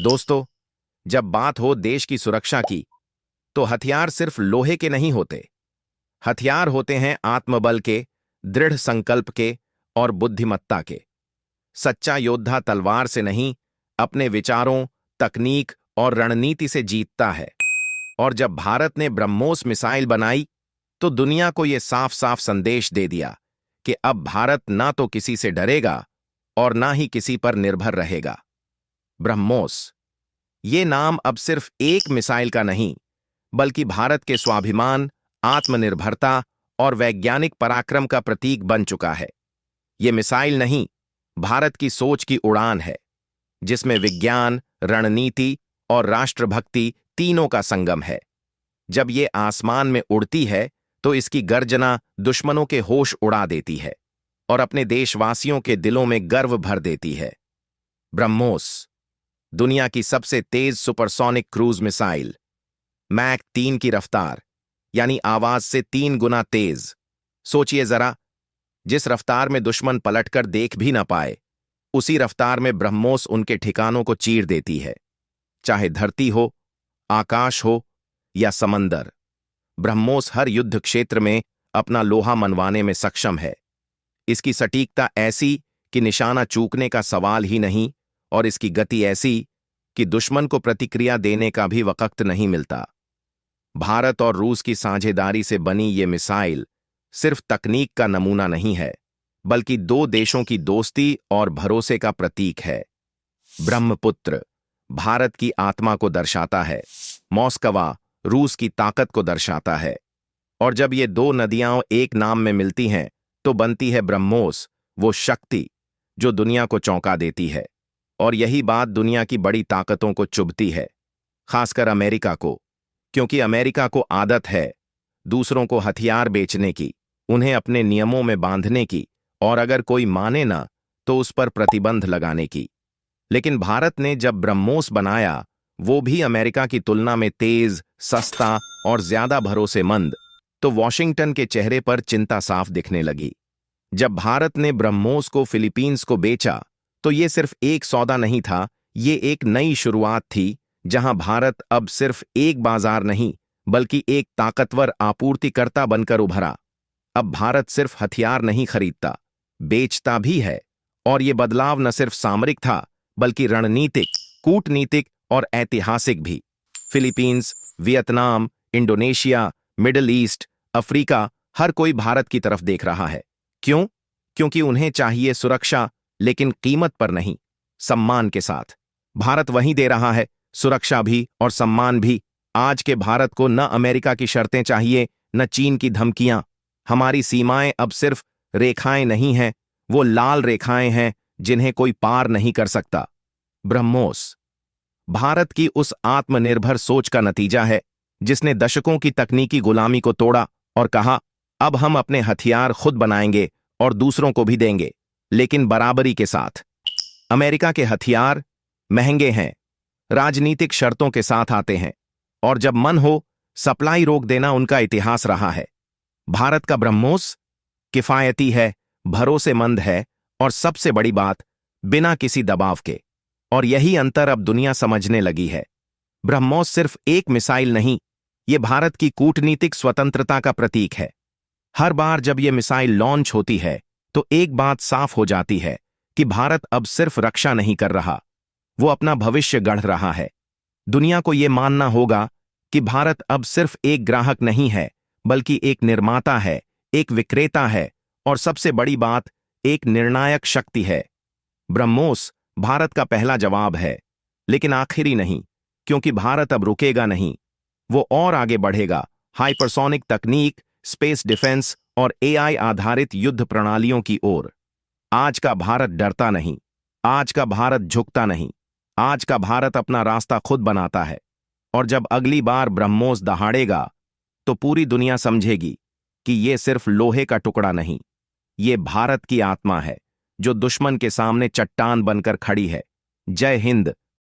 दोस्तों, जब बात हो देश की सुरक्षा की, तो हथियार सिर्फ लोहे के नहीं होते। हथियार होते हैं आत्मबल के, दृढ़ संकल्प के और बुद्धिमत्ता के। सच्चा योद्धा तलवार से नहीं, अपने विचारों, तकनीक और रणनीति से जीतता है। और जब भारत ने ब्रह्मोस मिसाइल बनाई, तो दुनिया को यह साफ साफ संदेश दे दिया कि अब भारत ना तो किसी से डरेगा और ना ही किसी पर निर्भर रहेगा। ब्रह्मोस, ये नाम अब सिर्फ एक मिसाइल का नहीं, बल्कि भारत के स्वाभिमान, आत्मनिर्भरता और वैज्ञानिक पराक्रम का प्रतीक बन चुका है। ये मिसाइल नहीं, भारत की सोच की उड़ान है, जिसमें विज्ञान, रणनीति और राष्ट्रभक्ति तीनों का संगम है। जब ये आसमान में उड़ती है, तो इसकी गर्जना दुश्मनों के होश उड़ा देती है और अपने देशवासियों के दिलों में गर्व भर देती है। ब्रह्मोस, दुनिया की सबसे तेज सुपरसोनिक क्रूज मिसाइल, मैक 3 की रफ्तार, यानी आवाज से 3 गुना तेज। सोचिए जरा, जिस रफ्तार में दुश्मन पलटकर देख भी ना पाए, उसी रफ्तार में ब्रह्मोस उनके ठिकानों को चीर देती है। चाहे धरती हो, आकाश हो या समंदर, ब्रह्मोस हर युद्ध क्षेत्र में अपना लोहा मनवाने में सक्षम है। इसकी सटीकता ऐसी कि निशाना चूकने का सवाल ही नहीं, और इसकी गति ऐसी कि दुश्मन को प्रतिक्रिया देने का भी वक्त नहीं मिलता। भारत और रूस की साझेदारी से बनी ये मिसाइल सिर्फ तकनीक का नमूना नहीं है, बल्कि दो देशों की दोस्ती और भरोसे का प्रतीक है। ब्रह्मपुत्र भारत की आत्मा को दर्शाता है, मॉस्कवा रूस की ताकत को दर्शाता है। और जब ये दो नदियां एक नाम में मिलती हैं, तो बनती है ब्रह्मोस, वो शक्ति जो दुनिया को चौंका देती है। और यही बात दुनिया की बड़ी ताकतों को चुभती है, खासकर अमेरिका को, क्योंकि अमेरिका को आदत है दूसरों को हथियार बेचने की, उन्हें अपने नियमों में बांधने की, और अगर कोई माने ना तो उस पर प्रतिबंध लगाने की। लेकिन भारत ने जब ब्रह्मोस बनाया, वो भी अमेरिका की तुलना में तेज, सस्ता और ज्यादा भरोसेमंद, तो वॉशिंगटन के चेहरे पर चिंता साफ दिखने लगी। जब भारत ने ब्रह्मोस को फिलीपींस को बेचा, तो ये सिर्फ एक सौदा नहीं था, ये एक नई शुरुआत थी, जहां भारत अब सिर्फ एक बाजार नहीं, बल्कि एक ताकतवर आपूर्तिकर्ता बनकर उभरा। अब भारत सिर्फ हथियार नहीं खरीदता, बेचता भी है। और ये बदलाव न सिर्फ सामरिक था, बल्कि रणनीतिक, कूटनीतिक और ऐतिहासिक भी। Philippines, Vietnam, Indonesia, middle east, Africa, हर कोई भारत की तरफ देख रहा है। क्यों? क्योंकि उन्हें चाहिए सुरक्षा, लेकिन कीमत पर नहीं, सम्मान के साथ। भारत वहीं दे रहा है, सुरक्षा भी और सम्मान भी। आज के भारत को न अमेरिका की शर्तें चाहिए, न चीन की धमकियां। हमारी सीमाएं अब सिर्फ रेखाएं नहीं हैं, वो लाल रेखाएं हैं जिन्हें कोई पार नहीं कर सकता। ब्रह्मोस भारत की उस आत्मनिर्भर सोच का नतीजा है, जिसने दशकों की तकनीकी गुलामी को तोड़ा और कहा, अब हम अपने हथियार खुद बनाएंगे और दूसरों को भी देंगे, लेकिन बराबरी के साथ। अमेरिका के हथियार महंगे हैं, राजनीतिक शर्तों के साथ आते हैं, और जब मन हो सप्लाई रोक देना उनका इतिहास रहा है। भारत का ब्रह्मोस किफायती है, भरोसेमंद है, और सबसे बड़ी बात, बिना किसी दबाव के। और यही अंतर अब दुनिया समझने लगी है। ब्रह्मोस सिर्फ एक मिसाइल नहीं, ये भारत की कूटनीतिक स्वतंत्रता का प्रतीक है। हर बार जब यह मिसाइल लॉन्च होती है, तो एक बात साफ हो जाती है कि भारत अब सिर्फ रक्षा नहीं कर रहा, वो अपना भविष्य गढ़ रहा है। दुनिया को यह मानना होगा कि भारत अब सिर्फ एक ग्राहक नहीं है, बल्कि एक निर्माता है, एक विक्रेता है, और सबसे बड़ी बात, एक निर्णायक शक्ति है। ब्रह्मोस भारत का पहला जवाब है, लेकिन आखिरी नहीं, क्योंकि भारत अब रुकेगा नहीं, वो और आगे बढ़ेगा। हाइपरसोनिक तकनीक, स्पेस डिफेंस और एआई आधारित युद्ध प्रणालियों की ओर। आज का भारत डरता नहीं, आज का भारत झुकता नहीं, आज का भारत अपना रास्ता खुद बनाता है। और जब अगली बार ब्रह्मोस दहाड़ेगा, तो पूरी दुनिया समझेगी कि ये सिर्फ लोहे का टुकड़ा नहीं, ये भारत की आत्मा है, जो दुश्मन के सामने चट्टान बनकर खड़ी है। जय हिंद,